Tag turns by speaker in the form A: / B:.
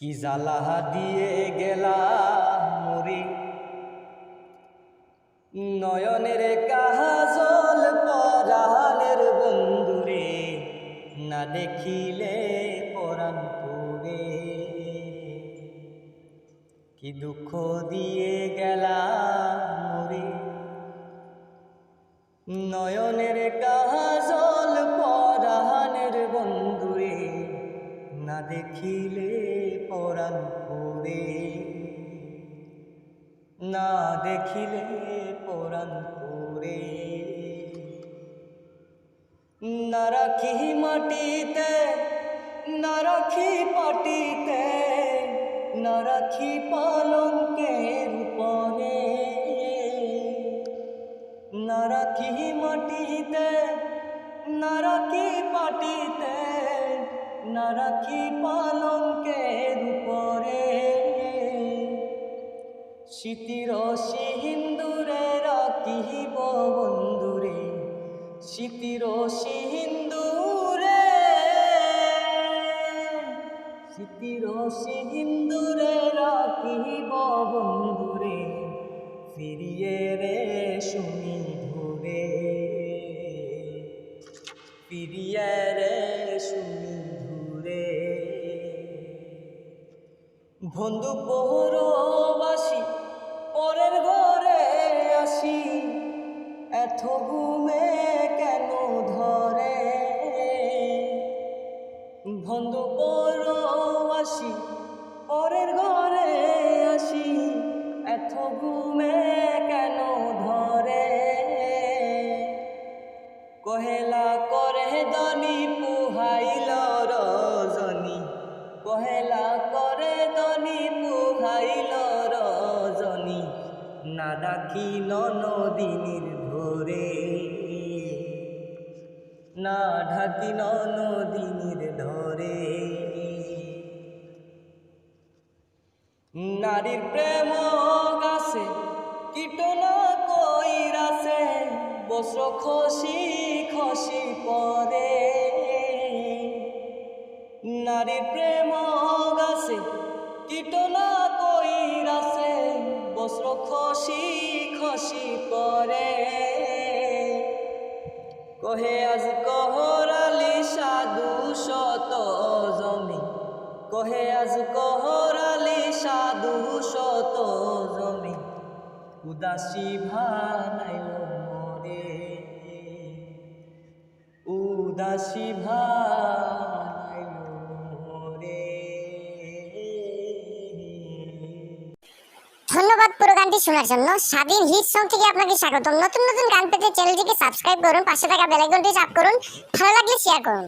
A: কি জ্বালা দিয়ে গেলা মরি নয়নের কাজল পরাণের বন্ধুরে না দেখিলে পরাণ পুরে। কি দুঃখ দিয়ে গেলা মরি নয়নের কাজল পরাণের বন্ধুরে না দেখিলে পরাণ পুরে, না দেখিলে পরাণ পুরে। না রাখি মাটিতে না রাখি পাটিতে না রাখি পালঙ্কের উপরে, না রাখি মাটিতে না রাখি পাটিতে না রাখি পালঙ্কের উপরে। স্মৃতির সিন্দুরে রাখিব বন্ধুরে, স্মৃতির সিন্দুরে, স্মৃতির সিন্দুরে রাখিব বন্ধুরে ফিরিয়ে রে শুনি ধরে, ফিরিয়ে রে শুনি ধরে। বন্ধু পরবাসী পরের ঘরে আসি এত ঘুমে কেন ধরে। বন্ধু পরবাসী পরের ঘরে আসি এত ঘুমে কেন ধরে। কহেলা করে দনি পুহাইল রজনী, কহেলা করে দনি পুহাইল রজনী না ডাকি ননদিনীর ধরে, না ঢাকি ননদিনীর ধরে। নারীর প্রেম গাছে কীটনা কইরাছে বস্ত্র খসি খসি পরে। নারীর প্রেম গাছে কীটনা কইরাছে বস্ত্র খসি খসি পরে। কহে আজ কহরালি সাধু শত জমি, কহে আজ কহরালি সাধু শত জমি উদাসী ভানাইল মরে, উদাসী ভানাইল মরে।
B: ধন্যবাদ পুরো গানটি শোনার জন্য। স্বাধীন হিট সং থেকে আপনাকে স্বাগতম। নতুন নতুন গান পেতে চ্যানেলটিকে সাবস্ক্রাইব করুন, পাশে থাকা বেল আইকনটি চাপ করুন, ভালো লাগলে শেয়ার করুন।